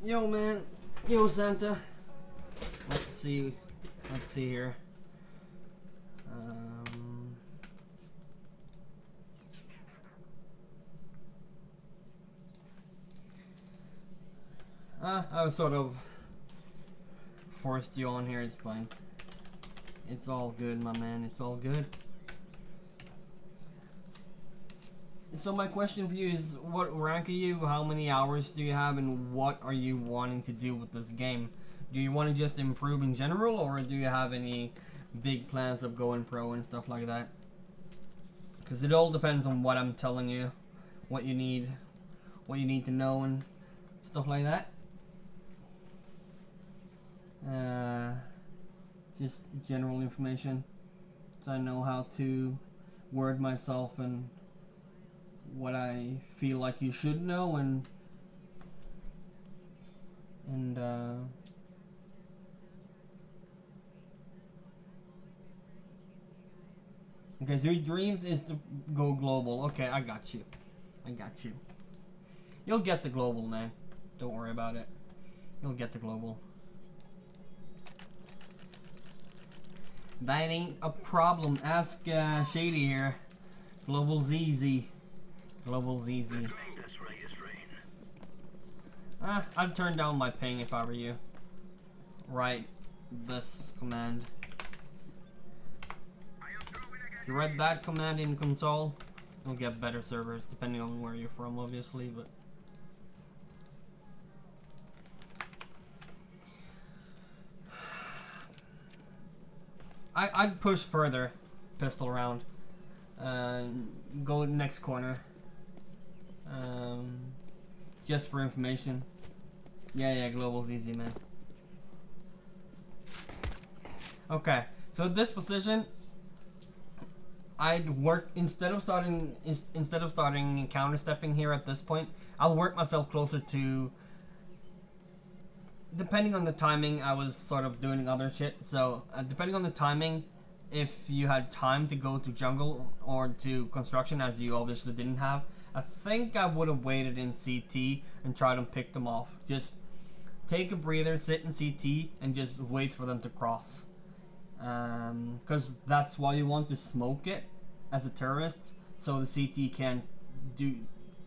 Yo, man. Yo, Santa. Let's see. Let's see here. I was sort of forced you on here. It's fine. It's all good, my man. It's all good. So my question for you is, what rank are you? How many hours do you have? And what are you wanting to do with this game? Do you want to just improve in general, or do you have any big plans of going pro and stuff like that? Because it all depends on what I'm telling you, what you need to know and stuff like that. Just general information, so I know how to word myself and what I feel like you should know, and okay, so your dreams is to go global. Okay, I got you. You'll get the global, man. Don't worry about it. You'll get the global. That ain't a problem. Ask Shady here. Global ZZ. Global ZZ. I'd turn down my ping if I were you. Write this command. If you read that command in console, you'll get better servers, depending on where you're from, obviously, but... I'd push further, pistol round. Go next corner. Just for information. Yeah, global's easy, man. Okay, so this position, I'd work instead of starting counter stepping here at this point. I'll work myself closer to. Depending on the timing, I was sort of doing other shit. So depending on the timing, if you had time to go to jungle or to construction, as you obviously didn't have, I think I would have waited in CT and tried to pick them off. Just take a breather, sit in CT, and just wait for them to cross. Because that's why you want to smoke it as a terrorist, so the CT can't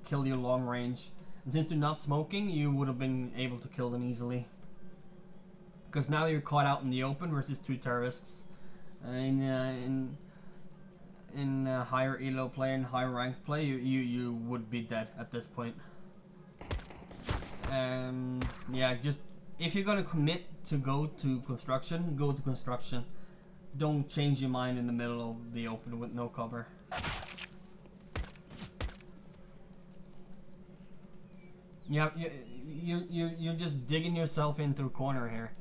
kill you long range. And since you're not smoking, you would have been able to kill them easily. Because now you're caught out in the open versus two terrorists. In higher elo play and higher ranked play, you would be dead at this point. Yeah, just if you're gonna commit to go to construction, go to construction. Don't change your mind in the middle of the open with no cover. Yeah, you're just digging yourself into a corner here.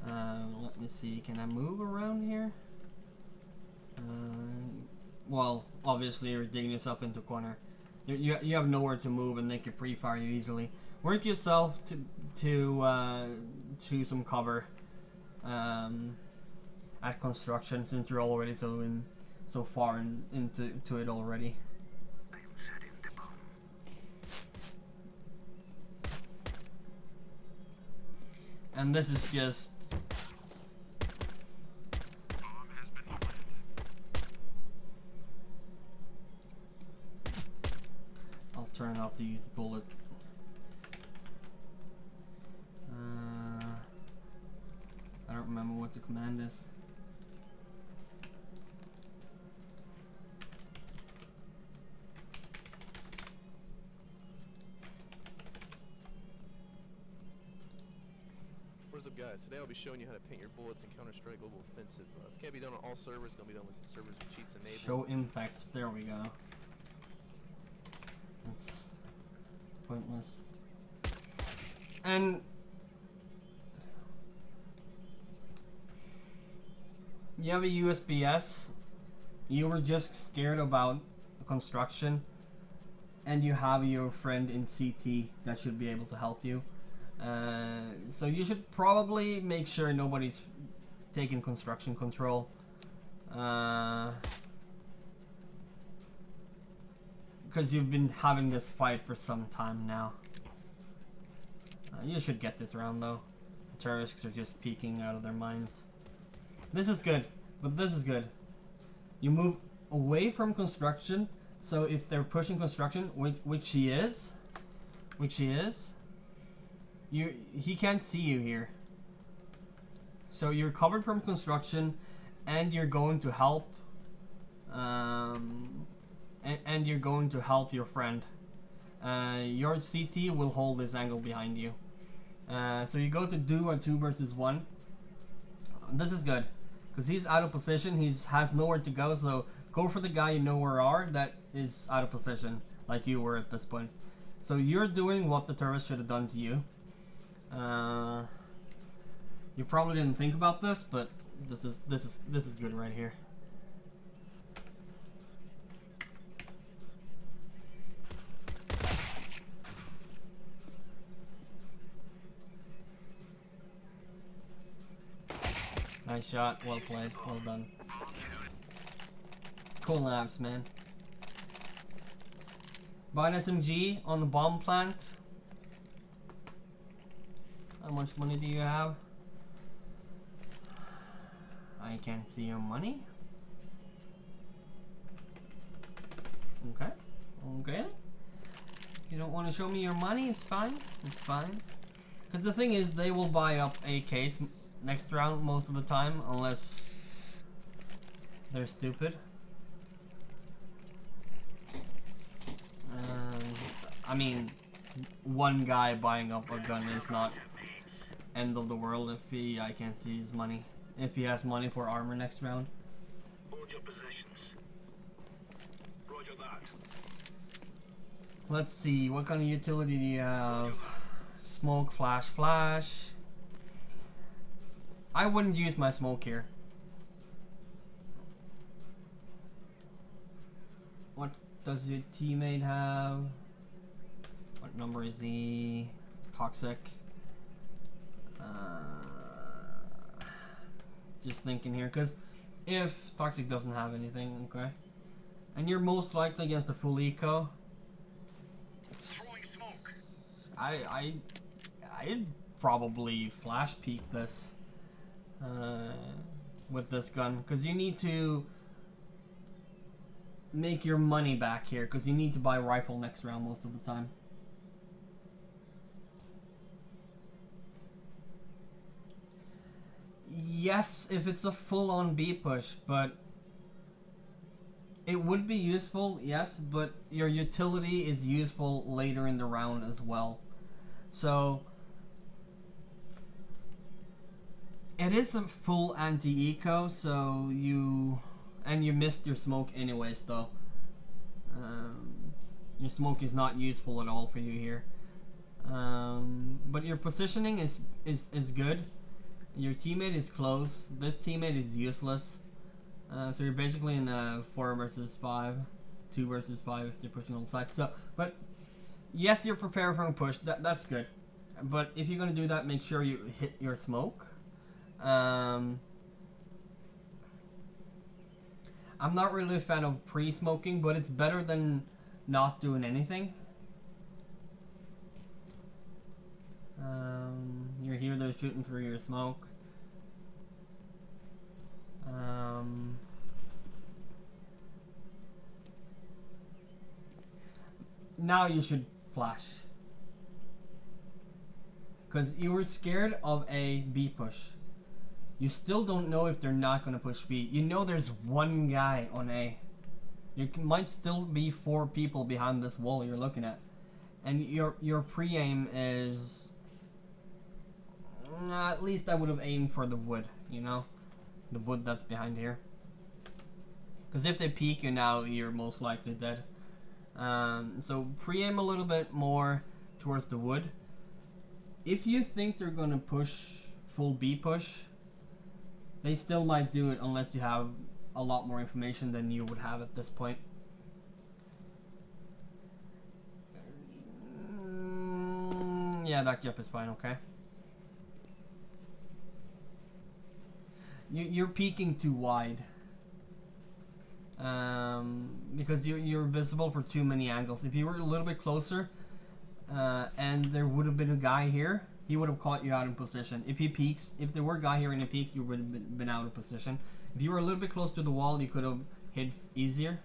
Let me see. Can I move around here? Well, obviously you're digging yourself into a corner. You have nowhere to move, and they can pre-fire you easily. Work yourself to some cover at construction, since you're already so far into it already. And this is just. I'll turn off these bullet. I don't remember what the command is. What's up, guys? Today I'll be showing you how to paint your bullets in Counter-Strike Global Offensive. This can't be done on all servers. It's going to be done with servers with cheats enabled. Show impacts. There we go. That's pointless. And you have a USBS. You were just scared about construction, and you have your friend in CT that should be able to help you. So you should probably make sure nobody's taking construction control. Because you've been having this fight for some time now. You should get this round though. The terrorists are just peeking out of their minds. This is good, but this is good. You move away from construction, so if they're pushing construction, which he is, he can't see you here. So you're covered from construction, and you're going to help, and you're going to help your friend. Your CT will hold this angle behind you. So you go to do a 2 versus 1. This is good, because he's out of position. He has nowhere to go, so go for the guy you know where are that is out of position, like you were at this point. So you're doing what the terrorist should have done to you. You probably didn't think about this, but this is good right here. Nice shot, well played, well done. Cool labs, man. Buy an SMG on the bomb plant. How much money do you have? I can't see your money. Okay, okay. You don't want to show me your money, it's fine, it's fine. Because the thing is, they will buy up AKs next round most of the time, unless they're stupid. I mean, one guy buying up a gun is not end of the world if I can't see his money. If he has money for armor next round. Hold your positions. Roger that. Let's see, what kind of utility do you have? Smoke, flash. I wouldn't use my smoke here. What does your teammate have? What number is he? It's toxic. Just thinking here, because if toxic doesn't have anything, okay, and you're most likely against a full eco. Throwing smoke. I'd probably flash peek this with this gun, because you need to make your money back here, because you need to buy rifle next round most of the time. Yes, if it's a full-on B push, but it would be useful, yes, but your utility is useful later in the round as well. So it is a full anti-eco, so you missed your smoke anyways though. Your smoke is not useful at all for you here. But your positioning is good. Your teammate is close. This teammate is useless. So you're basically in a 4 versus 5, 2 versus 5 if they're pushing on the side. So, but yes, you're prepared for a push. That's good. But if you're gonna do that, make sure you hit your smoke. I'm not really a fan of pre-smoking, but it's better than not doing anything. You're here, they're shooting through your smoke. Now you should flash. Because you were scared of a B push. You still don't know if they're not going to push B. You know there's one guy on A. There might still be 4 people behind this wall you're looking at. And your pre-aim is... at least I would have aimed for the wood, you know? The wood that's behind here. Because if they peek you now, you're most likely dead. So pre-aim a little bit more towards the wood. If you think they're going to push full B push, they still might do it unless you have a lot more information than you would have at this point. Yeah, that jump is fine, okay? You're peeking too wide. Because you're visible for too many angles. If you were a little bit closer, and there would have been a guy here, he would have caught you out in position. If he peeks, if there were a guy here and he peeked, you would have been out of position. If you were a little bit close to the wall, you could have hit easier.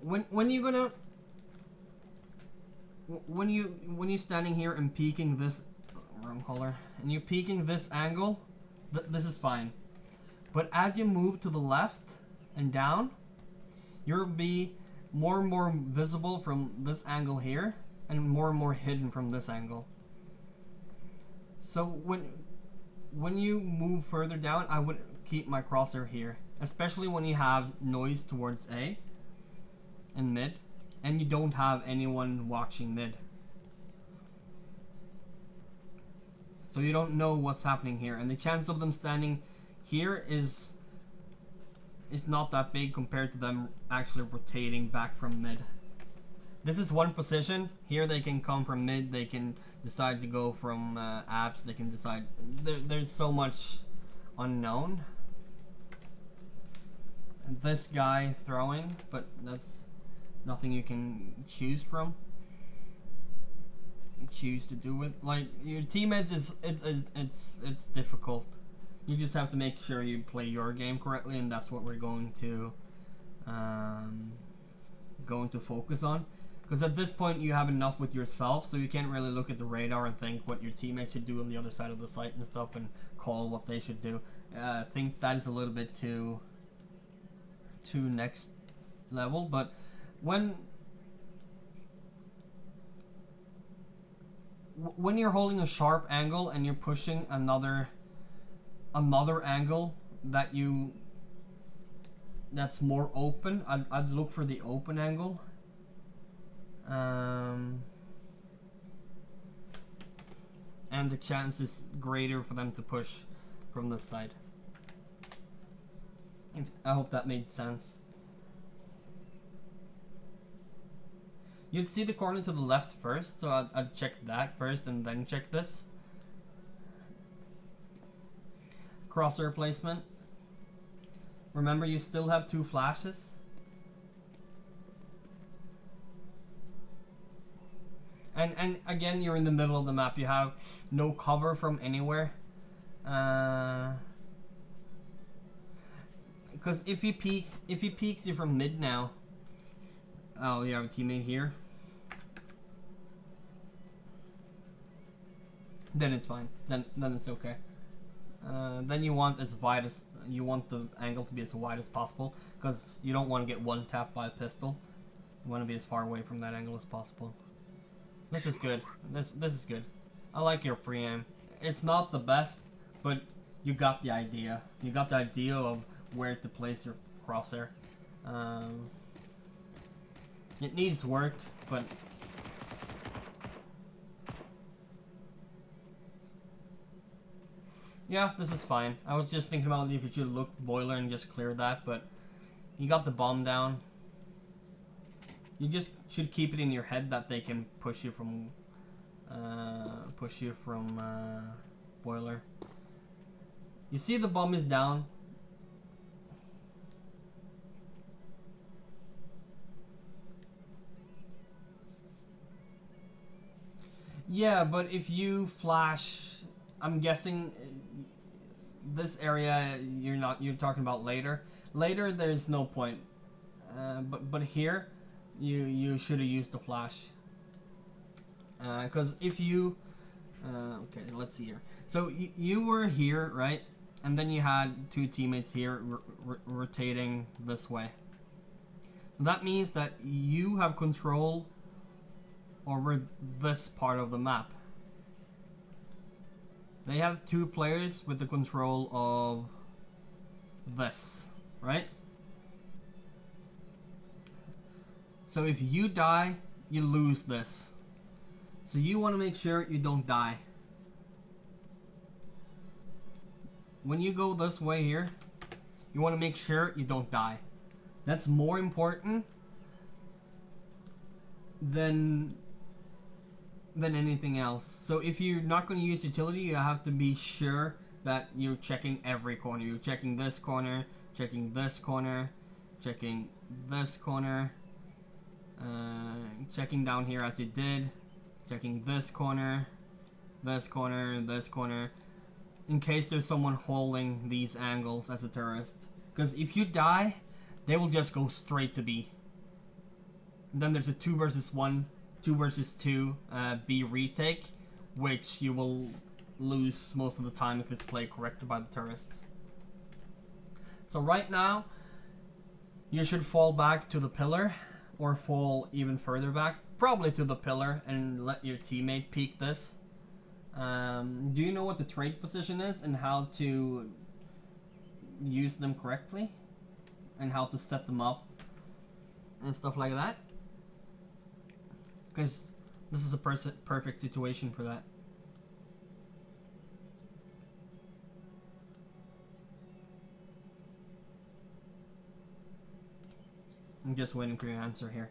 When you're standing here and peeking this wrong color, and you're peeking this angle, this is fine. But as you move to the left and down, you'll be more and more visible from this angle here, and more hidden from this angle. So when you move further down, I would keep my crosshair here, especially when you have noise towards A and mid, and you don't have anyone watching mid. So you don't know what's happening here, and the chance of them standing here is not that big compared to them actually rotating back from mid. This is one position. Here they can come from mid, they can decide to go from apps, they can decide. There's so much unknown. And this guy throwing, but that's nothing you can choose from. Choose to do with, like, your teammates it's difficult. You just have to make sure you play your game correctly, and that's what we're going to focus on. Because at this point you have enough with yourself, so you can't really look at the radar and think what your teammates should do on the other side of the site and stuff, and call what they should do. I think that is a little bit too next level. But when you're holding a sharp angle and you're pushing another angle that's more open, I'd look for the open angle. And the chance is greater for them to push from this side. I hope that made sense. You'd see the corner to the left first, so I'd check that first and then check this. Crosshair placement. Remember, you still have 2 flashes. And again, you're in the middle of the map. You have no cover from anywhere. Because if he peeks you from mid now. Oh, you have a teammate here. Then it's fine. Then it's okay. Then you want the angle to be as wide as possible, because you don't want to get one tapped by a pistol. You want to be as far away from that angle as possible. This is good. This is good. I like your pre-aim. It's not the best, but you got the idea. You got the idea of where to place your crosshair. It needs work, but yeah, this is fine. I was just thinking about if you should look boiler and just clear that, but you got the bomb down. You just should keep it in your head that they can push you from boiler. You see the bomb is down. Yeah, but if you flash, I'm guessing this area you're talking about later. Later there's no point. But here you should have used the flash. Because if you okay, let's see here. So you were here, right? And then you had 2 teammates here rotating this way. That means that you have control over this part of the map. They have 2 players with the control of this, right? So if you die, you lose this. So you want to make sure you don't die. When you go this way here, you want to make sure you don't die. That's more important than anything else. So if you're not going to use utility, you have to be sure that you're checking every corner. You're checking this corner, checking this corner, checking this corner, checking down here as you did, checking this corner, this corner, this corner, in case there's someone holding these angles as a terrorist. Because if you die, they will just go straight to B. And then there's a 2 versus 1, 2 versus 2 B retake, which you will lose most of the time if it's played correctly by the terrorists. So right now, you should fall back to the pillar, or fall even further back, probably to the pillar, and let your teammate peek this. Do you know what the trade position is and how to use them correctly? And how to set them up and stuff like that? Because this is a perfect situation for that. I'm just waiting for your answer here.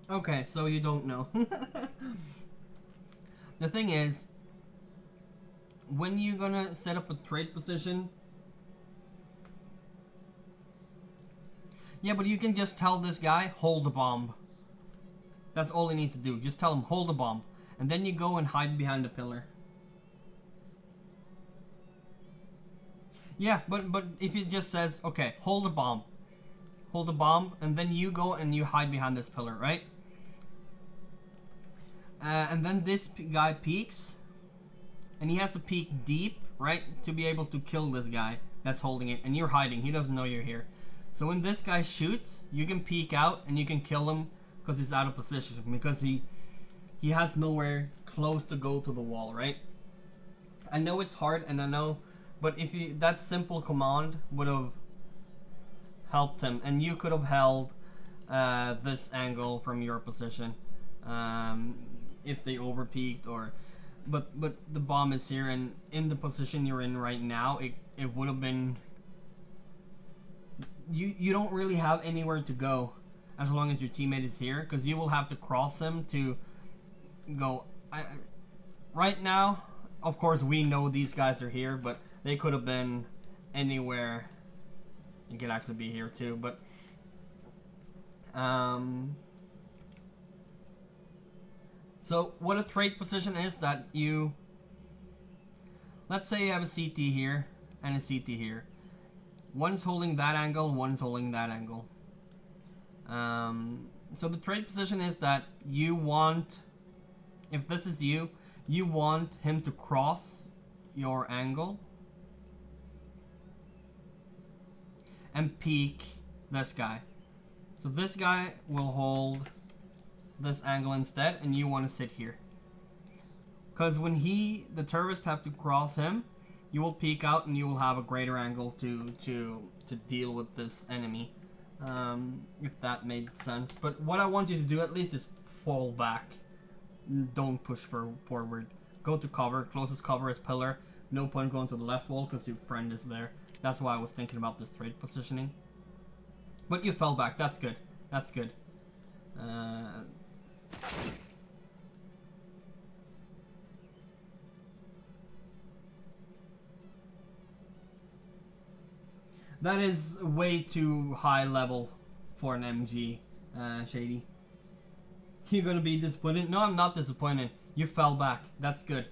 Okay, so you don't know. The thing is, when you're gonna set up a trade position, yeah, but you can just tell this guy, hold the bomb. That's all he needs to do. Just tell him, hold the bomb. And then you go and hide behind the pillar. Yeah, but if he just says, okay, hold the bomb. Hold the bomb, and then you go and you hide behind this pillar, right? And then this guy peeks, and he has to peek deep, right, to be able to kill this guy that's holding it, and you're hiding. He doesn't know you're here. So when this guy shoots, you can peek out and you can kill him because he's out of position, because he has nowhere close to go to the wall, right? I know it's hard, and I know, but if you, that simple command would have helped him, and you could have held this angle from your position. If they overpeaked, or but the bomb is here, and in the position you're in right now, it would have been, you don't really have anywhere to go as long as your teammate is here, because you will have to cross him to go. Right now, of course, we know these guys are here, but they could have been anywhere. You could actually be here too, but so what a trade position is that you, let's say you have a CT here and a CT here. One's holding that angle, one's holding that angle. So the trade position is that you want, if this is you want him to cross your angle and peek this guy. So this guy will hold this angle instead, and you want to sit here. Because when the terrorists have to cross him, you will peek out and you will have a greater angle to deal with this enemy. If that made sense. But what I want you to do at least is fall back. Don't push forward. Go to cover. Closest cover is pillar. No point going to the left wall because your friend is there. That's why I was thinking about this trade positioning. But you fell back. That's good. That's good. That is way too high level for an MG, Shady. You're gonna be disappointed? No, I'm not disappointed. You fell back. That's good.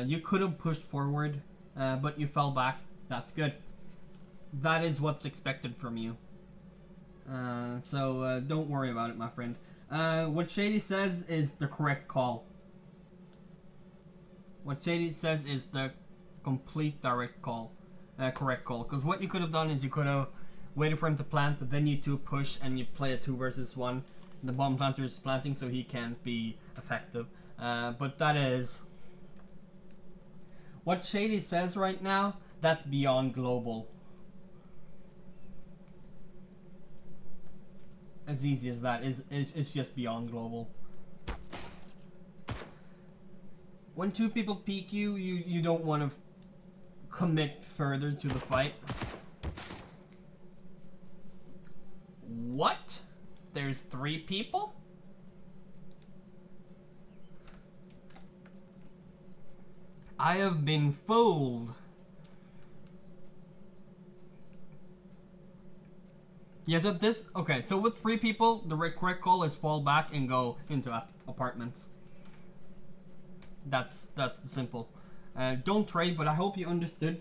You could have pushed forward, but you fell back. That's good. That is what's expected from you. So don't worry about it, my friend. What Shady says is the correct call. What Shady says is the complete direct call. Correct call. Because what you could have done is you could have waited for him to plant, then you two push and you play a 2 versus 1. The bomb planter is planting, so he can't be effective. But that is what Shady says right now. That's beyond global. As easy as that is, it's just beyond global. When two people peek you, you don't want to commit further to the fight. What? There's 3 people? I have been fooled. Yeah, so this... Okay, so with 3 people, the correct call is fall back and go into apartments. That's simple. Don't trade, but I hope you understood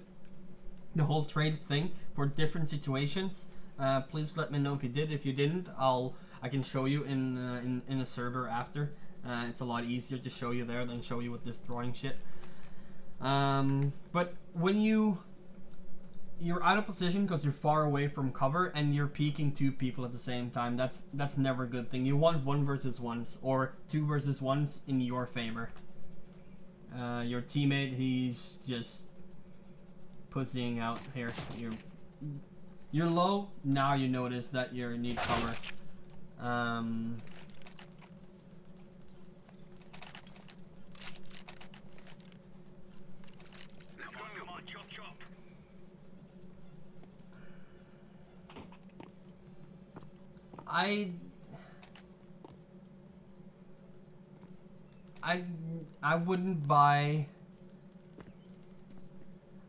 the whole trade thing for different situations. Please let me know if you did. If you didn't, I can show you in a server after. It's a lot easier to show you there than show you with this drawing shit. But when you're out of position because you're far away from cover and you're peeking 2 people at the same time, that's never a good thing. You want 1 versus 1s or 2 versus 1s in your favor. Your teammate, he's just pussying out here. You're low. Now you notice that you need cover. Come on, chop chop. I wouldn't buy.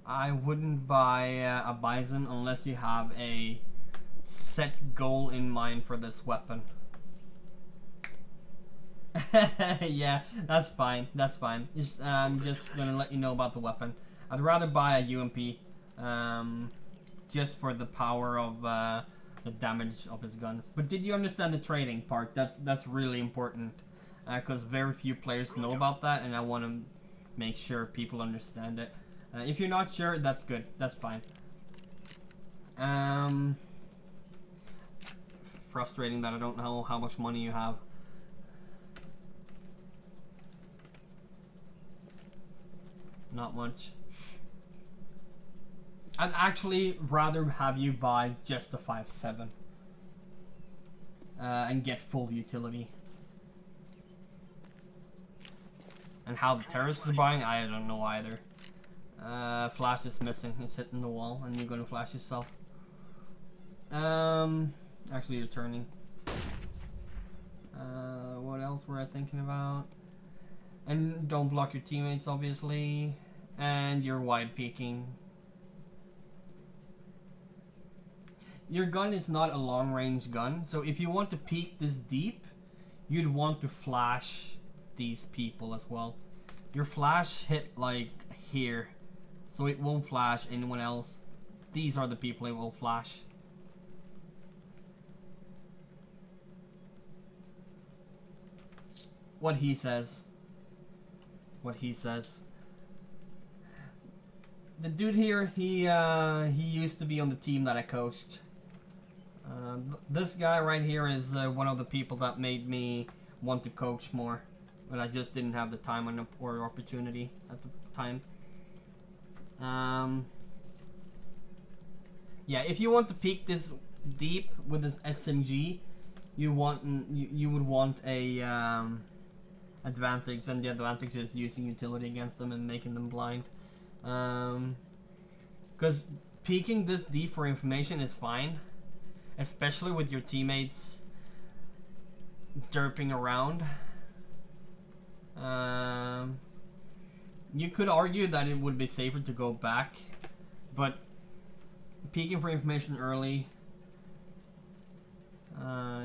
I wouldn't buy a bison unless you have a set goal in mind for this weapon. Yeah, that's fine. That's fine. I'm just gonna let you know about the weapon. I'd rather buy a UMP, just for the power of the damage of his guns. But did you understand the trading part? That's really important, because very few players know about that, and I want to make sure people understand it. If you're not sure, that's good. That's fine. Frustrating that I don't know how much money you have. Not much. I'd actually rather have you buy just a 5.7 and get full utility. And how the terrorists are buying, I don't know either. Flash is missing. It's hitting the wall, and you're gonna flash yourself. Actually, you're turning. What else were I thinking about? And don't block your teammates, obviously. And you're wide peeking. Your gun is not a long-range gun, so if you want to peek this deep, you'd want to flash these people as well. Your flash hit like here, so it won't flash anyone else. These are the people it will flash. What he says. What he says. The dude here, he used to be on the team that I coached. This guy right here is one of the people that made me want to coach more, but I just didn't have the time or opportunity at the time. Yeah, if you want to peek this deep with this SMG, you would want a advantage, and the advantage is using utility against them and making them blind. Because peeking this deep for information is fine, especially with your teammates derping around. You could argue that it would be safer to go back, but peeking for information early,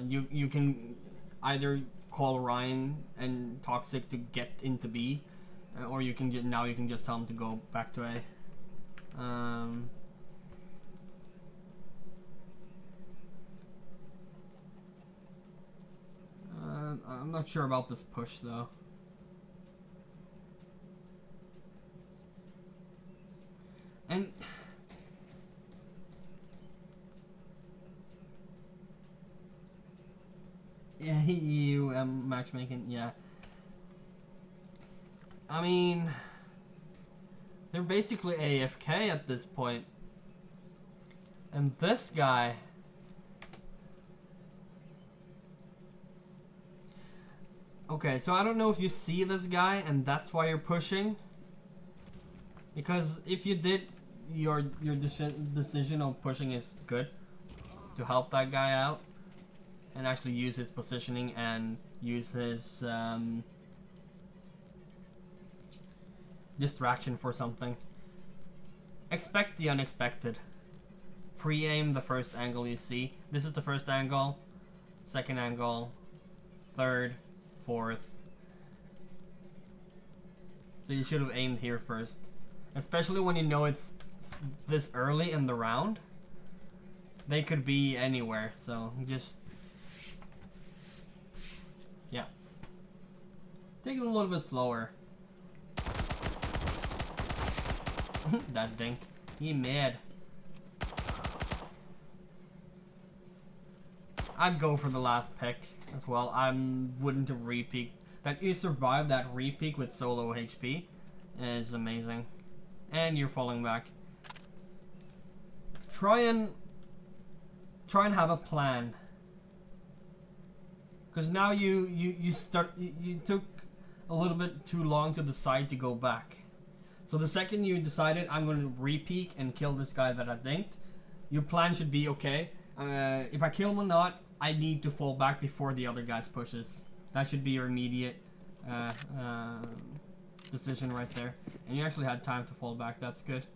you can either call Ryan and Toxic to get into B, or you can just tell him to go back to A. I'm not sure about this push though. And yeah, you matchmaking, yeah. I mean, they're basically AFK at this point. And this guy, okay, so I don't know if you see this guy and that's why you're pushing. Because if you did, your decision of pushing is good to help that guy out and actually use his positioning and use his distraction for something. Expect the unexpected. Pre-aim the first angle you see. This is the first angle, second angle, third, fourth. So you should have aimed here first. Especially when you know it's this early in the round. They could be anywhere, so just... yeah. Take it a little bit slower. That dink. He mad. I'd go for the last pick as well. I wouldn't have re-peeked. That you survived that re-peek with solo HP is amazing. And you're falling back. Try and have a plan. Because now you took a little bit too long to decide to go back. So the second you decided I'm going to re-peek and kill this guy that I dinked, your plan should be, okay, if I kill him or not, I need to fall back before the other guys pushes. That should be your immediate decision right there. And you actually had time to fall back, that's good.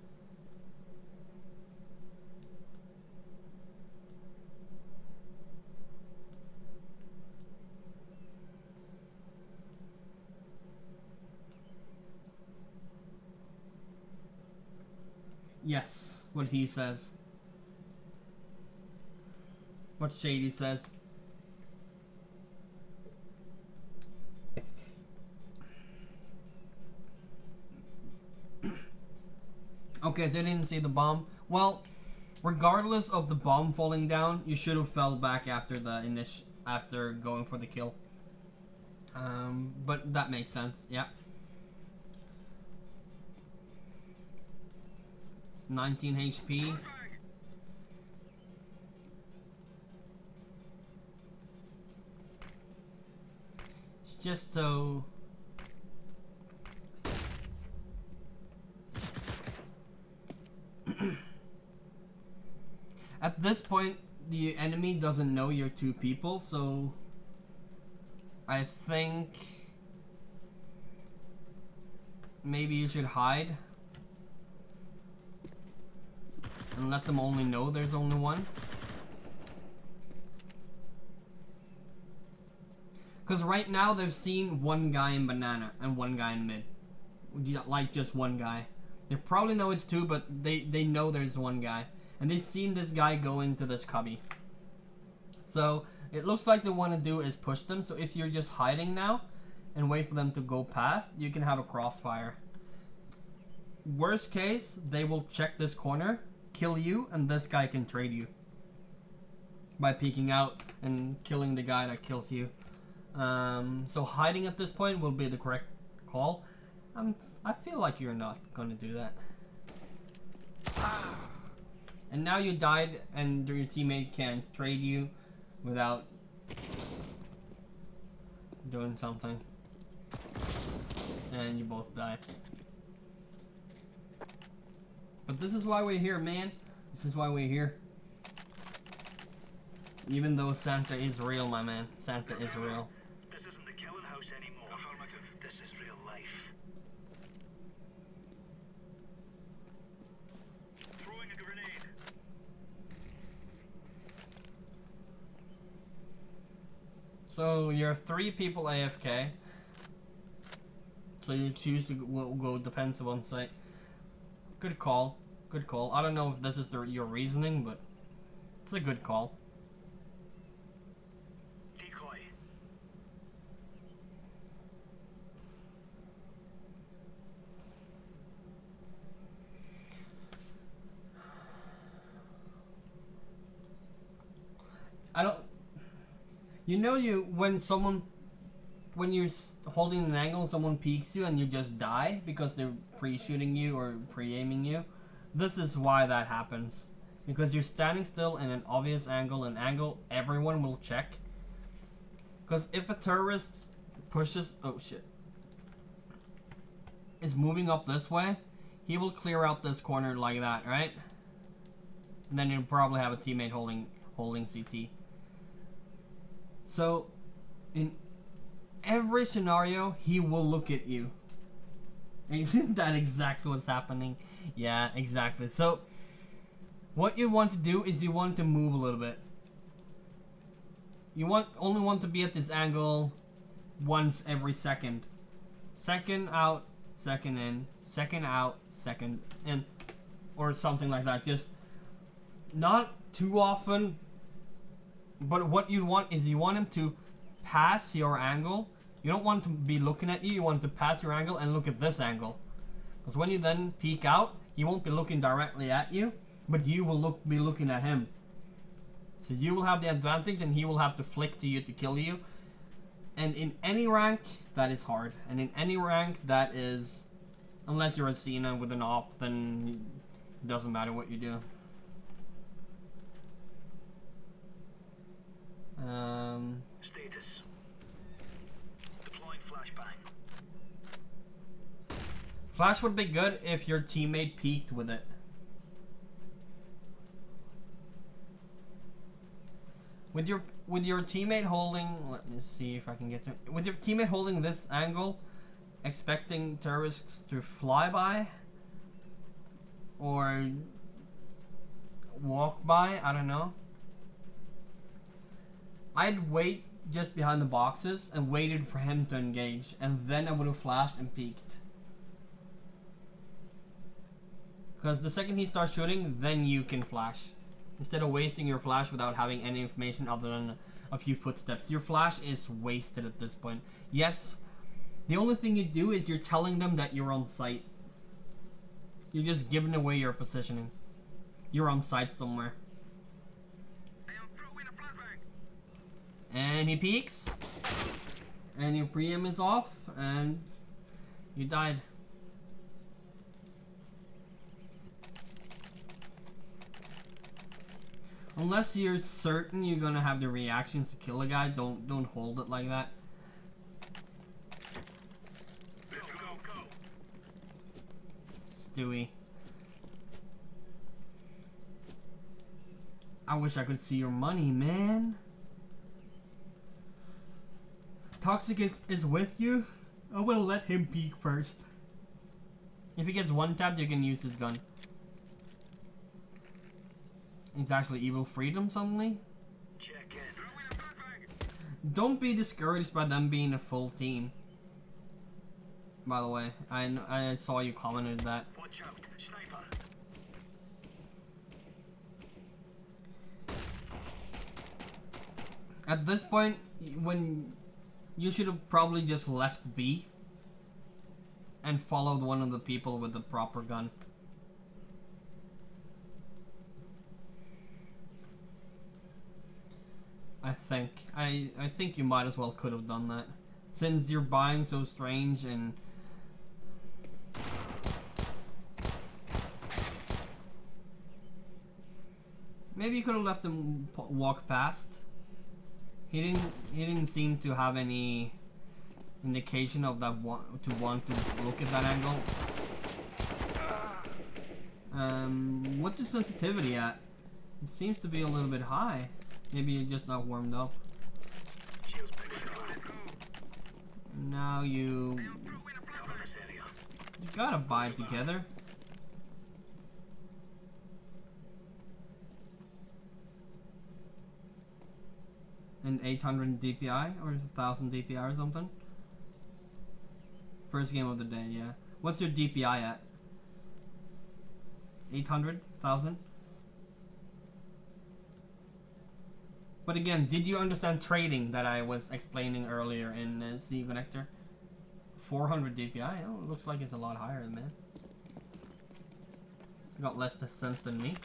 Yes, what he says. What Shady says. Okay, they didn't see the bomb. Well, regardless of the bomb falling down, you should have fell back after the after going for the kill. But that makes sense. Yeah. 19 HP. Just so... At this point, the enemy doesn't know you're two people, so... I think... maybe you should hide. And let them only know there's only one. Because right now they've seen one guy in banana and one guy in mid. Like just one guy. They probably know it's two, but they know there's one guy. And they've seen this guy go into this cubby. So it looks like they want to do is push them. So if you're just hiding now and wait for them to go past, you can have a crossfire. Worst case, they will check this corner, kill you, and this guy can trade you by peeking out and killing the guy that kills you. So hiding at this point will be the correct call. I feel like you're not gonna do that. And now you died, and your teammate can trade you without doing something, and you both die. But this is why we're here, man. This is why we're here. Even though Santa is real, my man. Santa is real. This isn't the killing house anymore. Affirmative. This is real life. Throwing a grenade. So you're 3 people AFK. So you choose to go defensive on site. Good call. Good call. I don't know if this is your reasoning, but it's a good call. Decoy. I don't... You know when you're holding an angle, someone peeks you and you just die because they're pre-shooting you or pre-aiming you. This is why that happens. Because you're standing still in an obvious angle, an angle everyone will check. Because if a terrorist pushes... oh shit. Is moving up this way, he will clear out this corner like that, right? And then you'll probably have a teammate holding CT. So, in every scenario, he will look at you. Isn't that exactly what's happening? Yeah, exactly. So, what you want to do is you want to move a little bit. You only want to be at this angle once every second. Second out, second in, second out, second in, or something like that. Just not too often. But what you want is you want him to pass your angle. You don't want him to be looking at you. You want him to pass your angle and look at this angle. Because when you then peek out, he won't be looking directly at you, but you will be looking at him. So you will have the advantage, and he will have to flick to you to kill you. And in any rank, that is hard. And in any rank, that is, unless you're a Cena with an op, then it doesn't matter what you do. Status. Deploying flashbang. Flash would be good if your teammate peeked with it. With your teammate holding, let me see if I can get to it. With your teammate holding this angle, expecting terrorists to fly by or walk by, I don't know. I'd wait just behind the boxes and waited for him to engage, and then I would have flashed and peeked. Because the second he starts shooting, then you can flash. Instead of wasting your flash without having any information other than a few footsteps. Your flash is wasted at this point. Yes, the only thing you do is you're telling them that you're on site. You're just giving away your positioning. You're on site somewhere. And he peeks. And your preem is off. And you died. Unless you're certain you're gonna have the reactions to kill a guy, don't hold it like that. Go. Stewie. I wish I could see your money, man. Toxic is with you. I will let him peek first. If he gets one tapped, you can use his gun. It's actually Evil Freedom suddenly. Check in. Don't be discouraged by them being a full team. By the way, I saw you commented that. Watch out. Sniper. At this point, when you should have probably just left B and followed one of the people with the proper gun. I think you might as well could have done that, since you're buying so strange. And maybe you could have left him walk past. He didn't seem to have any indication of that want to look at that angle. What's your sensitivity at? It seems to be a little bit high. Maybe you're just not warmed up. Now you gotta buy together. An 800 DPI or 1000 DPI or something. First game of the day, yeah. What's your DPI at? 800? 1000? But again, did you understand trading that I was explaining earlier in C Connector? 400 DPI? Oh, it looks like it's a lot higher, man. Got less sense than me.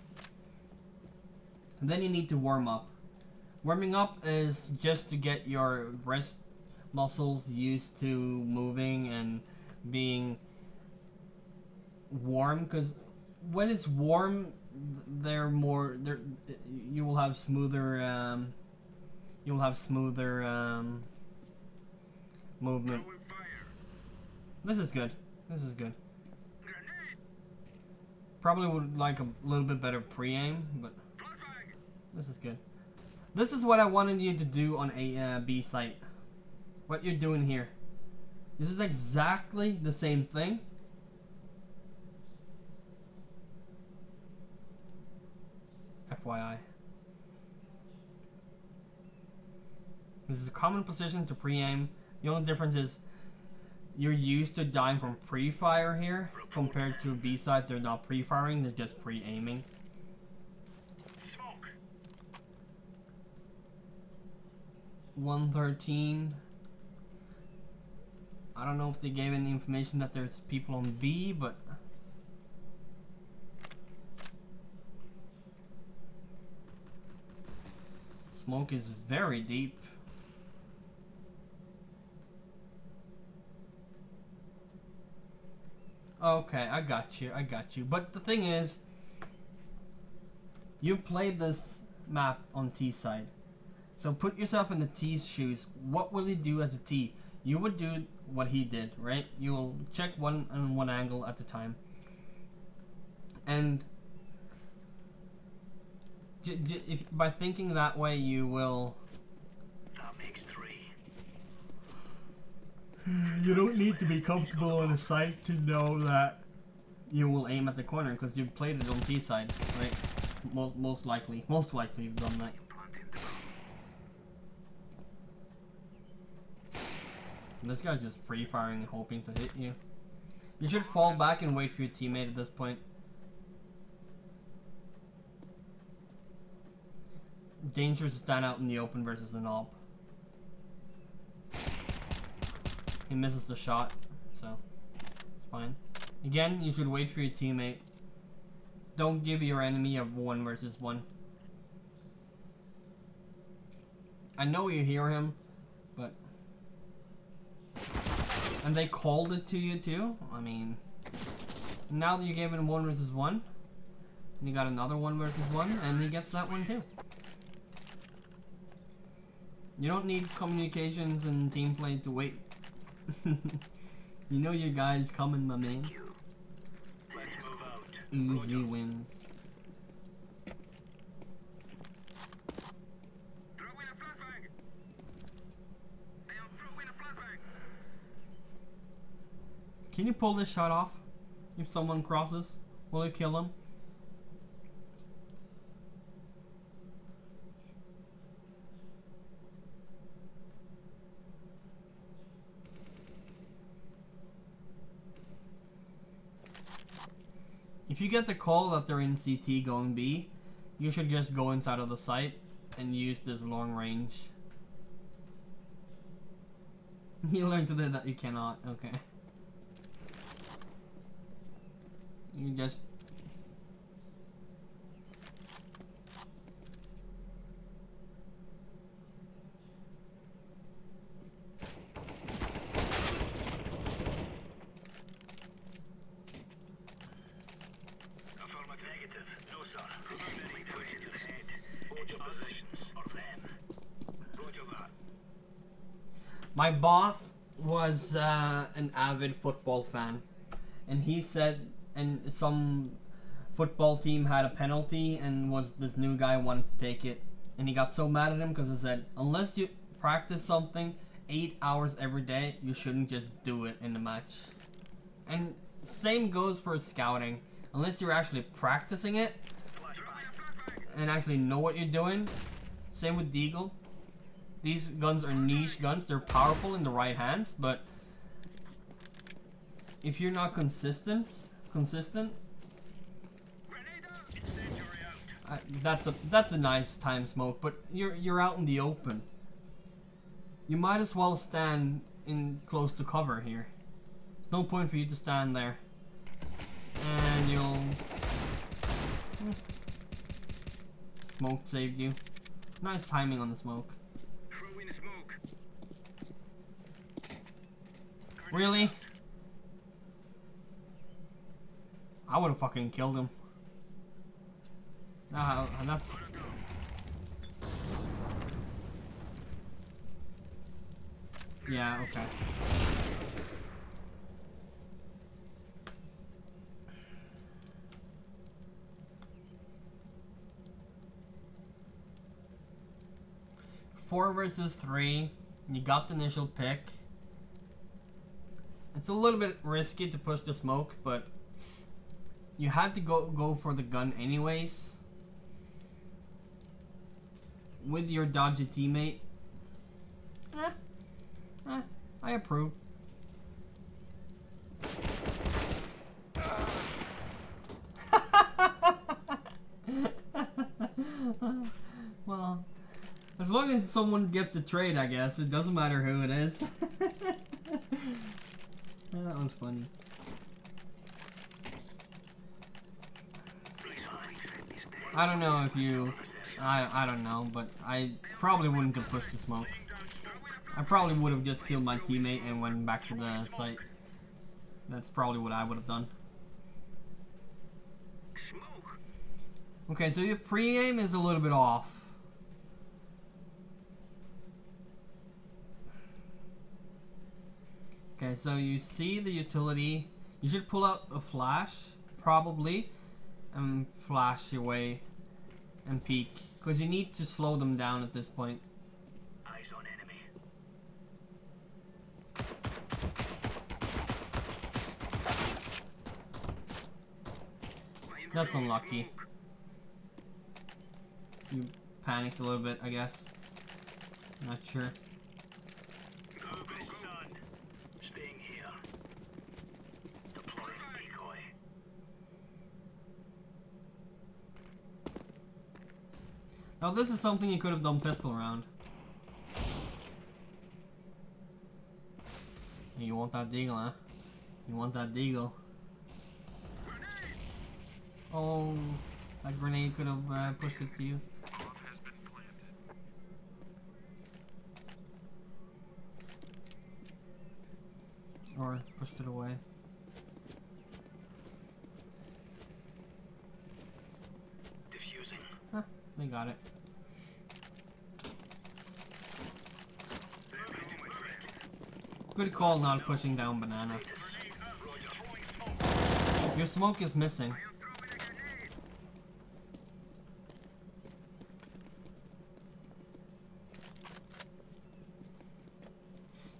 And then you need to warm up. Warming up is just to get your wrist muscles used to moving and being warm, because when it's warm, you will have smoother movement. This is good. Probably would like a little bit better pre-aim, but this is good. This is what I wanted you to do on a B site. What you're doing here. This is exactly the same thing, FYI. This is a common position to pre-aim. The only difference is you're used to dying from pre-fire here, compared to B-side. They're not pre-firing, they're just pre-aiming. Smoke. 113. I don't know if they gave any information that there's people on B, but smoke is very deep. Okay, I got you. But the thing is, you played this map on T side. So put yourself in the T's shoes. What will he do as a T? You would do what he did, right? You will check one angle at a time. And by thinking that way, you will... That makes 3. You don't need to be comfortable on the site to know that you will aim at the corner, because you played it on T side, right? Most likely you've done that. This guy's just free firing and hoping to hit you. You should fall back and wait for your teammate at this point. Dangerous to stand out in the open versus an op. He misses the shot, so it's fine. Again, you should wait for your teammate. Don't give your enemy a 1 versus 1. I know you hear him, but... And they called it to you too? I mean... Now that you gave him 1 versus 1, you got another 1 versus 1, and he gets that one too. You don't need communications and team play to wait. You know your guy's coming, my man. Let's move out. Easy wins. Throw in a flashbang. Throw in a flashbang. Can you pull this shot off? If someone crosses, will it kill him? If you get the call that they're in CT going B, you should just go inside of the site and use this long range. You learned today that you cannot, okay. You just... Negative. No, sir. Remaining push to the head. Watch your positions, or them. Roger that. My boss was an avid football fan, and he said, and some football team had a penalty, and this new guy wanted to take it, and he got so mad at him because he said, unless you practice something 8 hours every day, you shouldn't just do it in the match. And same goes for scouting. Unless you're actually practicing it and actually know what you're doing. Same with Deagle. These guns are niche guns. They're powerful in the right hands, but if you're not consistent, that's a nice time smoke. But you're out in the open. You might as well stand in close to cover here. There's no point for you to stand there. And you'll... Smoke saved you. Nice timing on the smoke. Throw in a smoke. Really? I would have fucking killed him. And that's... Yeah, okay. Four versus 3. You got the initial pick. It's a little bit risky to push the smoke, but you had to go for the gun anyways. with your dodgy teammate, I approve. Well, as long as someone gets the trade, I guess. It doesn't matter who it is. That was funny. I don't know if you... I don't know, but I probably wouldn't have pushed the smoke. I probably would have just killed my teammate and went back to the site. That's probably what I would have done. Okay, so your pre-aim is a little bit off. Okay, so you see the utility. You should pull out a flash, probably, and flash your way and peek. Because you need to slow them down at this point. Eyes on enemy. That's unlucky. You panicked a little bit, I guess. Not sure. Go, son. Staying here. Deploying decoy. Now this is something you could have done pistol round. You want that deagle, huh? You want that deagle. Oh, that grenade could have pushed it to you. Or pushed it away. Diffusing. Huh, they got it. Good call not pushing down banana. Your smoke is missing.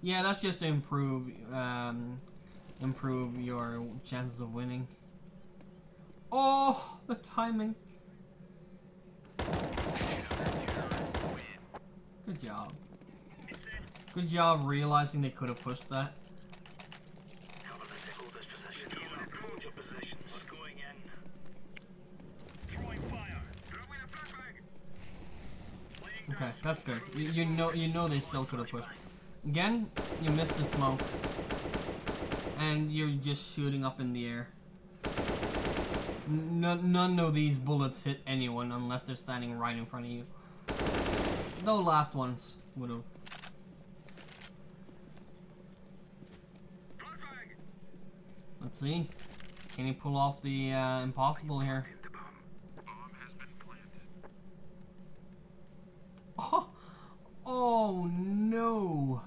Yeah, that's just to improve your chances of winning. Oh, the timing. Good job. Good job realizing they could have pushed that. Hold this position. Hold your positions. Going in. Throwing fire. Throwing a flashbang. Okay, that's good. You know they still could have pushed. Again, you missed the smoke. And you're just shooting up in the air. None of these bullets hit anyone unless they're standing right in front of you. The last ones would have. Let's see. Can he pull off the impossible here? Oh, oh no.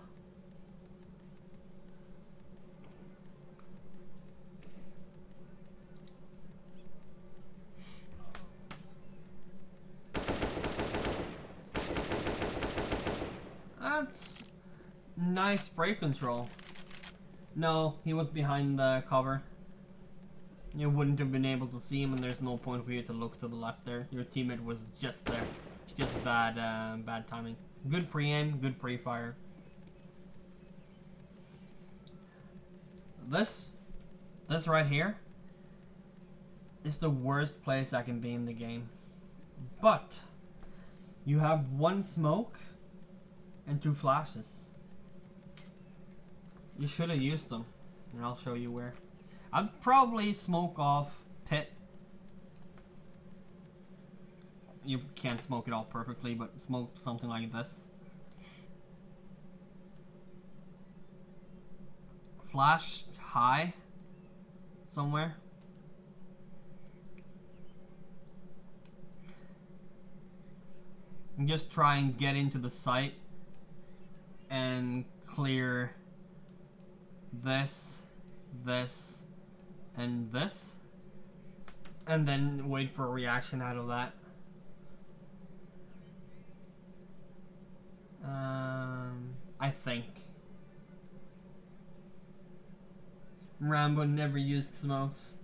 That's nice spray control. No, he was behind the cover. You wouldn't have been able to see him, and there's no point for you to look to the left there. Your teammate was just there. It's just bad timing. Good pre-aim, good pre-fire. This right here is the worst place I can be in the game. But you have one smoke and 2 flashes. You should have used them, and I'll show you where. I'd probably smoke off pit. You can't smoke it all perfectly, but smoke something like this. Flash high somewhere. And just try and get into the site and clear this, and this, and then wait for a reaction out of that. I think. Rambo never used smokes.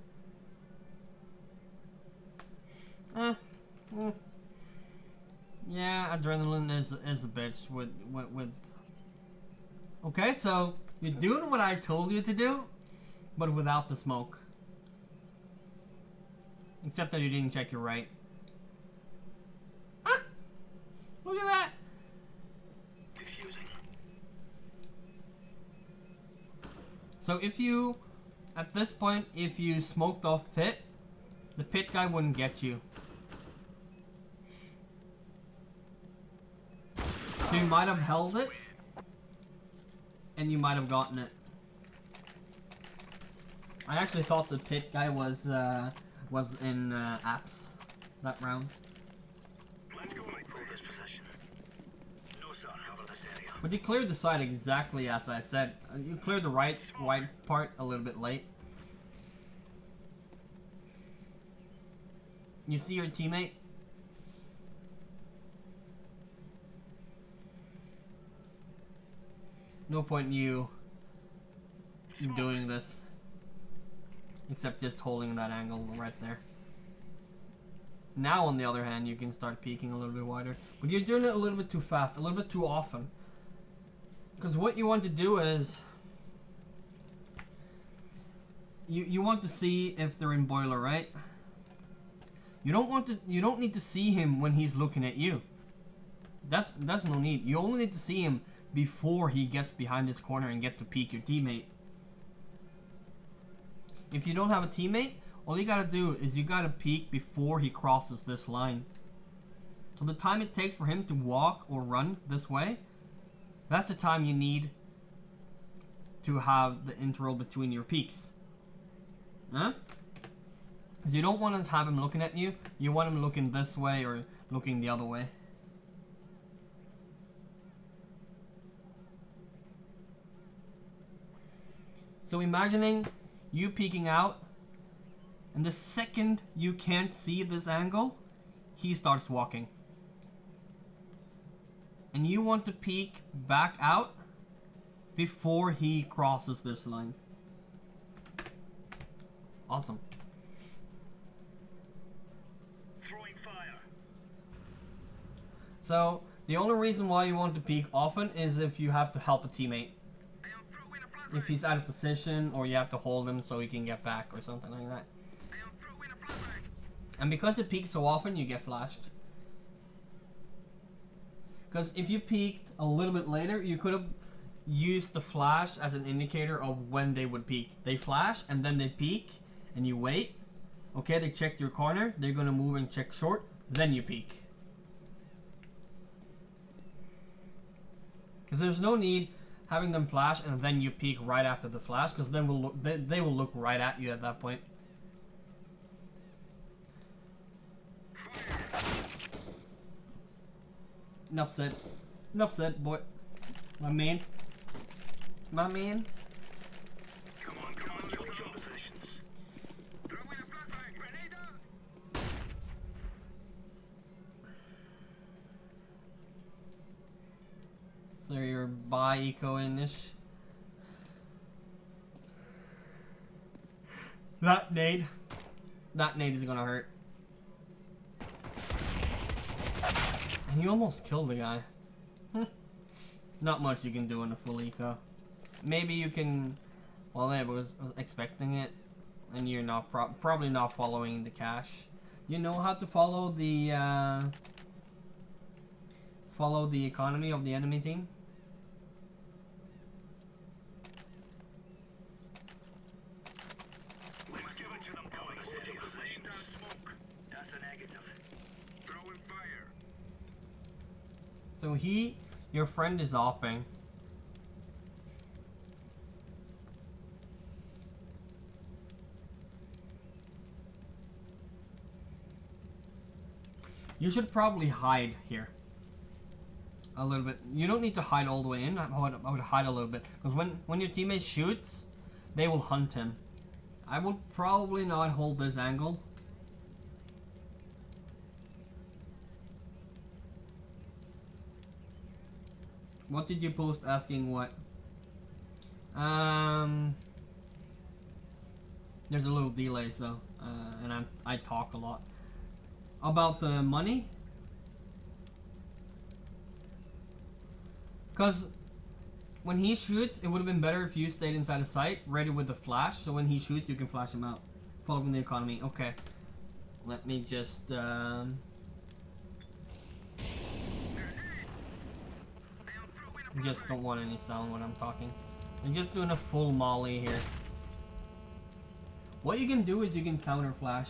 Yeah, Yeah, adrenaline is a bitch with. Okay, so you're doing what I told you to do, but without the smoke. Except that you didn't check your right. Huh? Look at that. Diffusing. So if you, at this point, if you smoked off pit, the pit guy wouldn't get you. So you might have held it, and you might have gotten it. I actually thought the pit guy was in apps that round. Let's go. Pull this possession. No, sir. Cover this area. But you cleared the side exactly as I said. You cleared the right part a little bit late. You see your teammate? No point in you doing this. Except just holding that angle right there. Now, on the other hand, you can start peeking a little bit wider. But you're doing it a little bit too fast, a little bit too often. Because what you want to do is... You want to see if they're in boiler, right? You don't need to see him when he's looking at you. That's no need. You only need to see him before he gets behind this corner and get to peek your teammate. If you don't have a teammate, all you gotta do is you gotta peek before he crosses this line. So the time it takes for him to walk or run this way, that's the time you need to have the interval between your peaks. Huh? You don't want to have him looking at you, you want him looking this way or looking the other way. So imagining you peeking out, and the second you can't see this angle, he starts walking. And you want to peek back out before he crosses this line. Awesome. Throwing fire. So, the only reason why you want to peek often is if you have to help a teammate. I am throwing a flashbang. If he's out of position, or you have to hold him so he can get back or something like that. I am throwing a flashbang. And because it peaks so often, you get flashed. Because if you peeked a little bit later, you could have used the flash as an indicator of when they would peek. They flash, and then they peek, and you wait. Okay, they checked your corner, they're gonna move and check short, then you peek. Because there's no need having them flash and then you peek right after the flash, because then they will look right at you at that point. Enough said. Enough said, boy. My man. My man. Come on, your positions. Throwing a flashbang. Grenade out. So you're by eco-in-ish. That nade is gonna hurt. And you almost killed the guy. Not much you can do in a full eco. Maybe you can... Well, I was expecting it. And you're not probably not following the cache. You know how to follow the economy of the enemy team? Let's give it to them. Going steady position. Down smoke. That's a negative. Throwing fire. So your friend is offing. You should probably hide here. A little bit. You don't need to hide all the way in. I would hide a little bit. Because when your teammate shoots, they will hunt him. I would probably not hold this angle. What did you post asking what? There's a little delay, so and I talk a lot about the money. Because when he shoots, it would have been better if you stayed inside the site, ready with the flash, so when he shoots, you can flash him out. Following the economy. Okay. Let me just, just don't want any sound when I'm talking. I'm just doing a full molly here. What you can do is you can counter flash.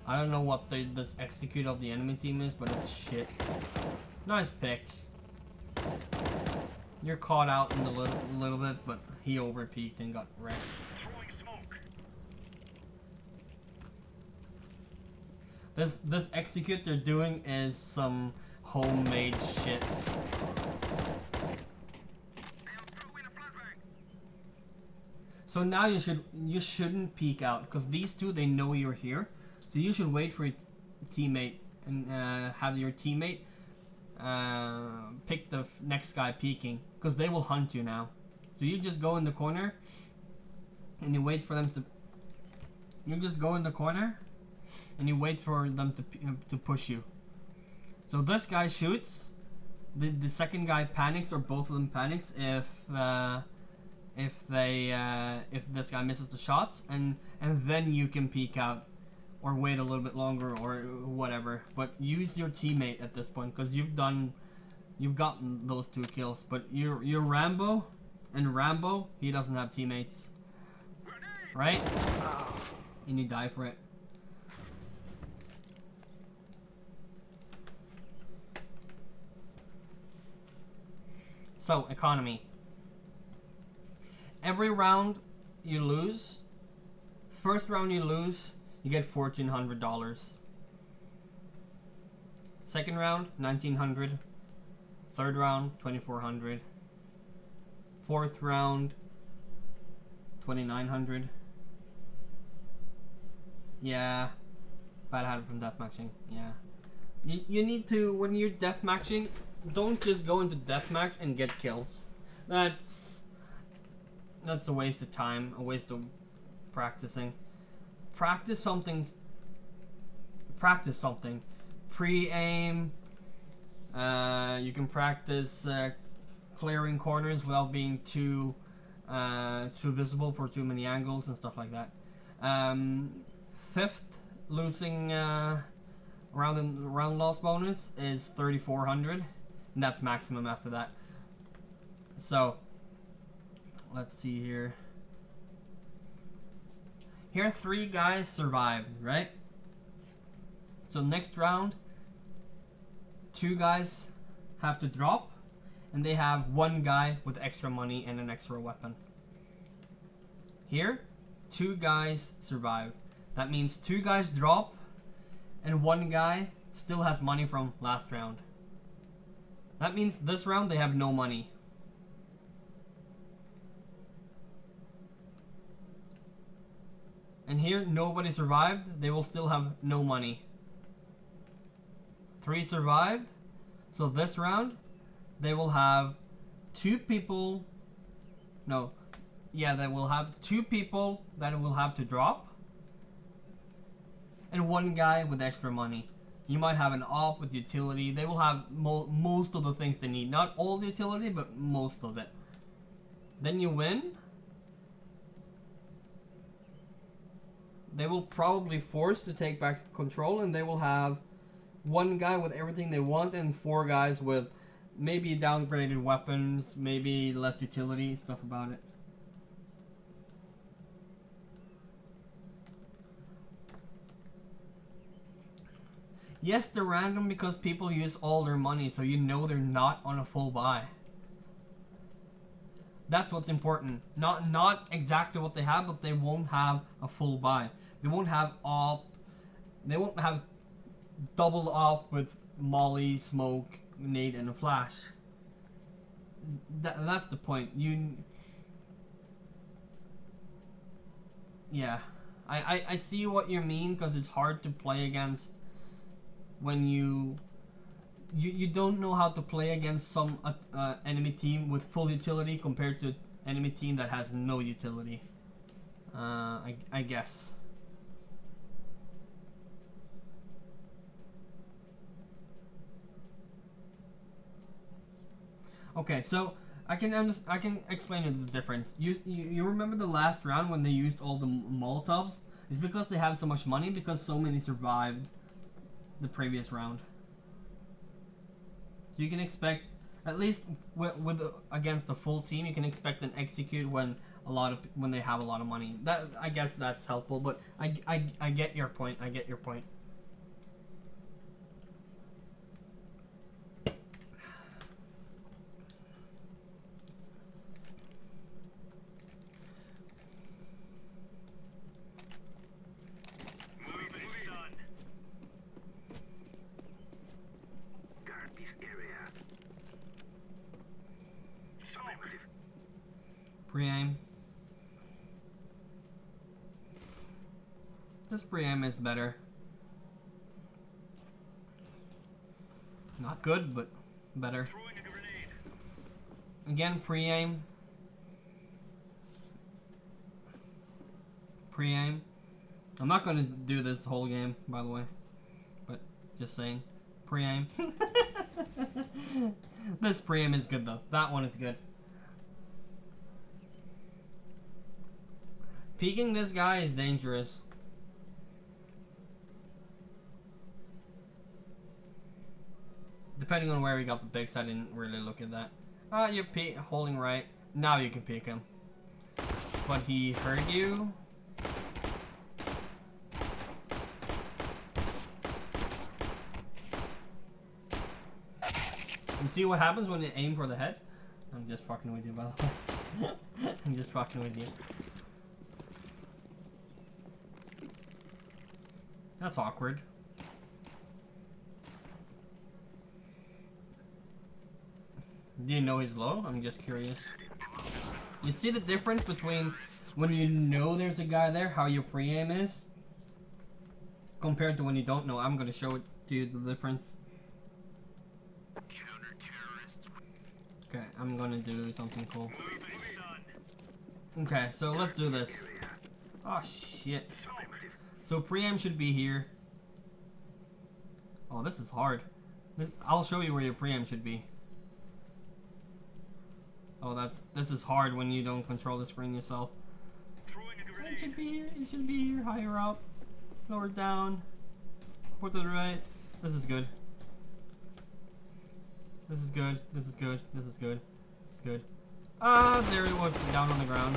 I don't know what this execute of the enemy team is, but it's shit. Nice pick. You're caught out in the little bit, but he overpeaked and got wrecked. This execute they're doing is some homemade shit. So now you shouldn't peek out because these two, they know you're here. So you should wait for your teammate and have your teammate pick the next guy peeking because they will hunt you now. So you just go in the corner and you wait for them to. You just go in the corner and you wait for them to push you. So this guy shoots. The second guy panics, or both of them panics if this guy misses the shots, and then you can peek out. Or wait a little bit longer, or whatever. But use your teammate at this point, because you've gotten those 2 kills. But you're Rambo, and Rambo, he doesn't have teammates, right? And you die for it. So economy. Every round you lose. First round you lose. You get $1,400. Second round, $1,900. Third round, $2,400. Fourth round, $2,900. Yeah, bad habit from deathmatching. Yeah, you need to, when you're deathmatching, don't just go into deathmatch and get kills. That's a waste of time, a waste of practicing. Practice something. Pre-aim. You can practice clearing corners without being too visible for too many angles and stuff like that. Fifth, losing round loss bonus is 3,400, and that's maximum after that. So let's see here. Here 3 guys survived, right? So next round, 2 guys have to drop, and they have 1 guy with extra money and an extra weapon. Here, 2 guys survived. That means 2 guys drop, and 1 guy still has money from last round. That means this round they have no money. And here, nobody survived. They will still have no money. 3 survived. So this round, they will have 2 people. No. Yeah, they will have 2 people that will have to drop. And 1 guy with extra money. You might have an op with utility. They will have most of the things they need. Not all the utility, but most of it. Then you win. They will probably force to take back control, and they will have 1 guy with everything they want and 4 guys with maybe downgraded weapons, maybe less utility, stuff about it. Yes, they're random because people use all their money, so you know they're not on a full buy. That's what's important. Not exactly what they have, but they won't have a full buy. They won't have op. They won't have double op with molly, smoke, nade, and a flash. That's the point. Yeah, I see what you mean, because it's hard to play against when you don't know how to play against some enemy team with full utility compared to enemy team that has no utility. I guess. Okay, so I can explain you the difference. You remember the last round when they used all the Molotovs? It's because they have so much money because so many survived the previous round. So you can expect, at least with against a full team, you can expect an execute when they have a lot of money. That, I guess that's helpful, but I get your point. I get your point. Pre-aim. This pre-aim is better. Not good, but better. Again, pre-aim. Pre-aim. I'm not going to do this whole game, by the way. But, just saying. Pre-aim. This pre-aim is good, though. That one is good. Peeking this guy is dangerous. Depending on where he got the picks, I didn't really look at that. You're holding right. Now you can peek him. But he heard you. You see what happens when you aim for the head? I'm just fucking with you, by the way. I'm just fucking with you. That's awkward. Do you know he's low? I'm just curious. You see the difference between when you know there's a guy there, how your pre-aim is, compared to when you don't know. I'm gonna show it to you, the difference. Okay, I'm gonna do something cool. Okay, so let's do this. Oh shit. So pre-aim should be here. Oh, this is hard. I'll show you where your pre-aim should be. Oh, this is hard when you don't control the screen yourself. It should be here. It should be here. Higher up, lower down, more to the right. This is good. This is good. This is good. This is good. This is good. Ah, there it was, down on the ground.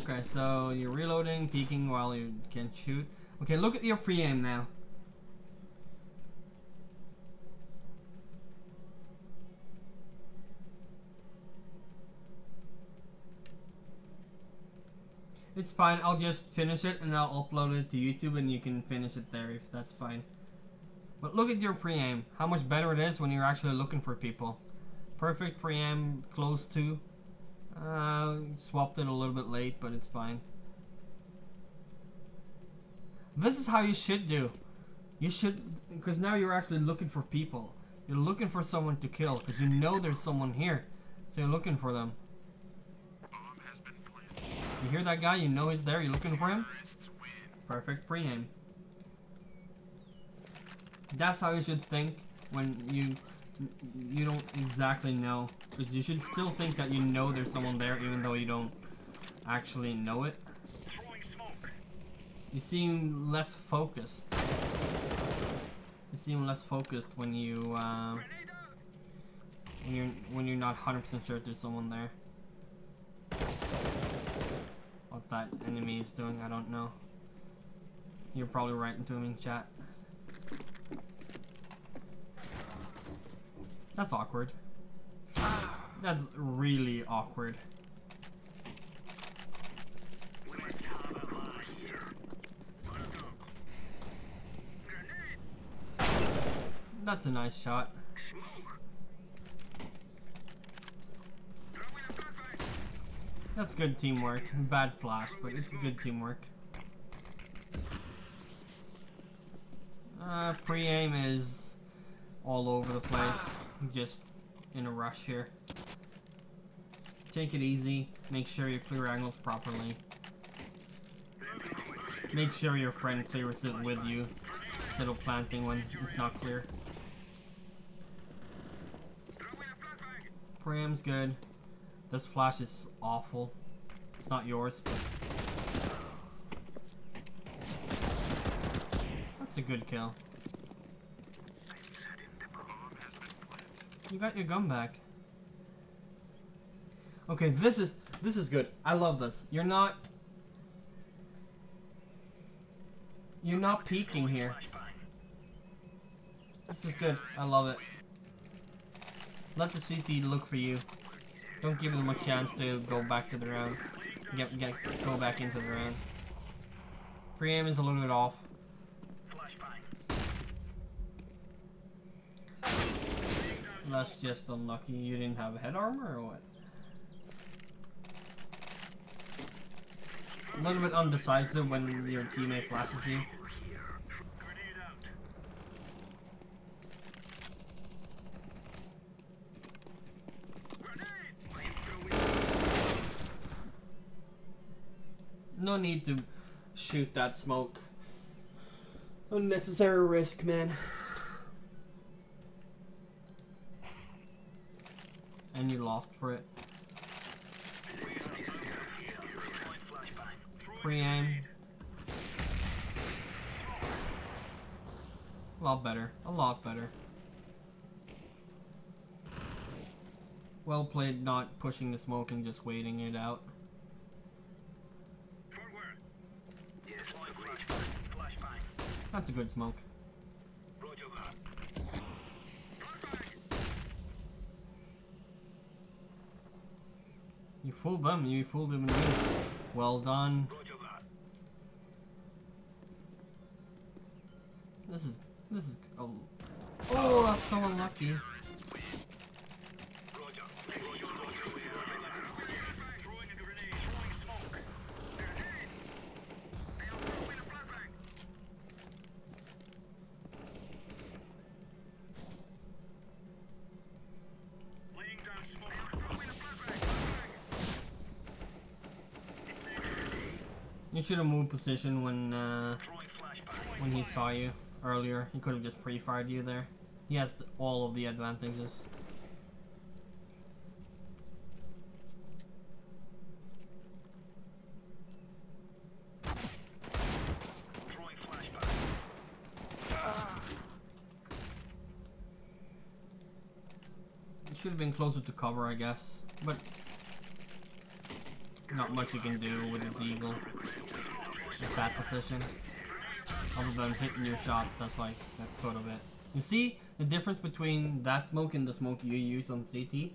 Okay, so you're reloading, peeking while you can shoot. Okay, look at your pre-aim now. It's fine, I'll just finish it and I'll upload it to YouTube and you can finish it there if that's fine. But look at your pre-aim, how much better it is when you're actually looking for people. Perfect pre-aim, close to. Swapped it a little bit late, but it's fine. This is how you should do. You should, because now you're actually looking for people. You're looking for someone to kill, because you know there's someone here. So you're looking for them. You hear that guy, you know he's there, you're looking for him? Perfect pre-aim. That's how you should think when you don't exactly know. Because you should still think that you know there's someone there even though you don't actually know it. You seem less focused. You seem less focused when you when you're not 100% sure if there's someone there. What that enemy is doing, I don't know. You're probably writing to him in chat. That's awkward. That's really awkward. That's a nice shot. That's good teamwork. Bad flash, but it's good teamwork. Pre-aim is all over the place. Just in a rush here. Take it easy. Make sure you clear angles properly. Make sure your friend clears it with you instead of planting when it's not clear. Pream's good. This flash is awful. It's not yours, but that's a good kill. You got your gun back. Okay, this is good. I love this. You're not peeking here. This is good. I love it. Let the CT look for you. Don't give them a chance to go back to the round. Go back into the round. Pre-aim is a little bit off. That's just unlucky. You didn't have head armor or what? A little bit undecisive when your teammate flashes you. No need to shoot that smoke. Unnecessary risk, man. And you lost for it. Pre-aim. A lot better. A lot better. Well played not pushing the smoke and just waiting it out. That's a good smoke. You fooled them, you fooled them and me. Well done. This is oh, that's so unlucky. You should have moved position when he saw you earlier. He could have just pre-fired you there. He has all of the advantages. You should have been closer to cover, I guess, but not much you can do with a deagle at that position. Other than hitting your shots, that's sort of it. You see the difference between that smoke and the smoke you use on CT?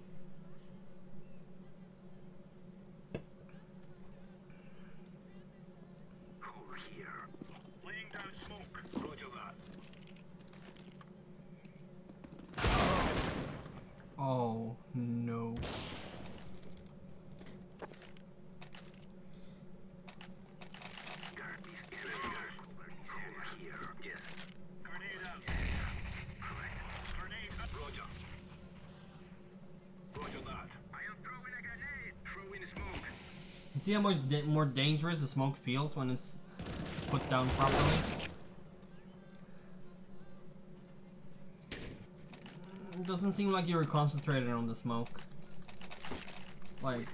Oh no. You see how much more dangerous the smoke feels when it's put down properly? It doesn't seem like you were concentrated on the smoke. Like...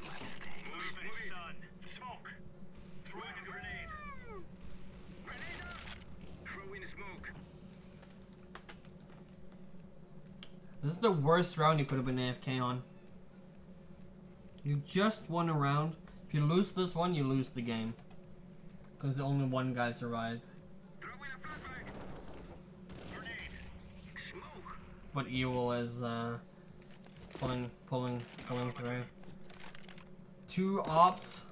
This is the worst round you could have been AFK on. You just won a round. If you lose this one, you lose the game. Because only one guy survived. But Evil is pulling through. 2 ops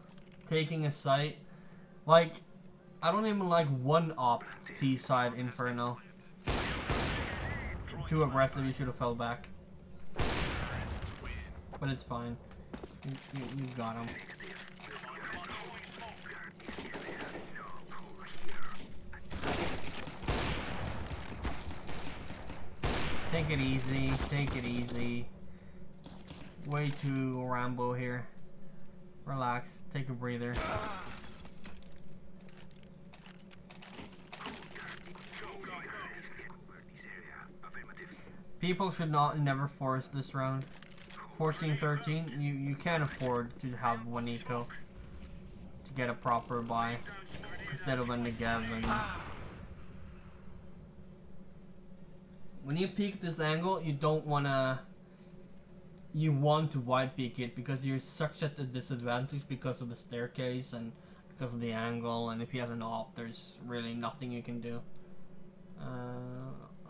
taking a site. Like, I don't even like 1 op T side Inferno. Too aggressive, you should have fell back. But it's fine. You got him. Take it easy, take it easy. Way too Rambo here. Relax. Take a breather. People should never force this round. 14-13, you can't afford to have one eco to get a proper buy instead of a Negev. And when you peek this angle, you don't wanna. You want to wide peek it because you're such at a disadvantage because of the staircase and because of the angle. And if he has an op, there's really nothing you can do.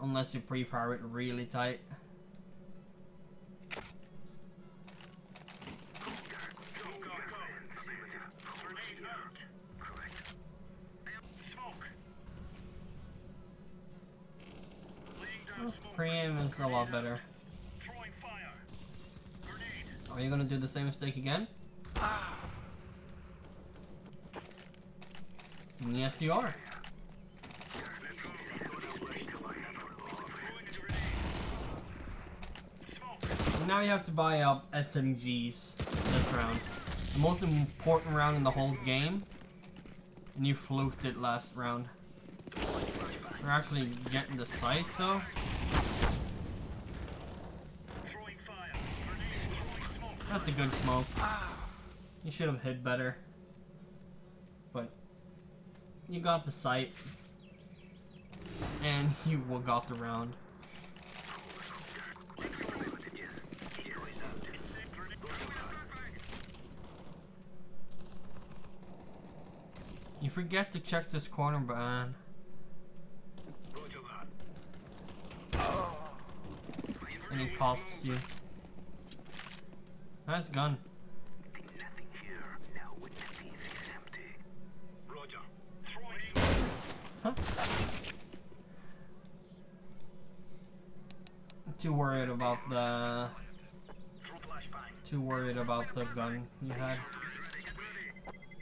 Unless you pre-fire it really tight. Pre-aim is a lot better. Are you gonna do the same mistake again? Yes, you are. Now you have to buy up SMGs this round. The most important round in the whole game. And you fluked it last round. We're actually getting the sight though. That's a good smoke. You should have hit better. But you got the sight. And you got the round. You forget to check this corner, man. And it costs you. Nice gun. Huh? Too worried about the gun you had.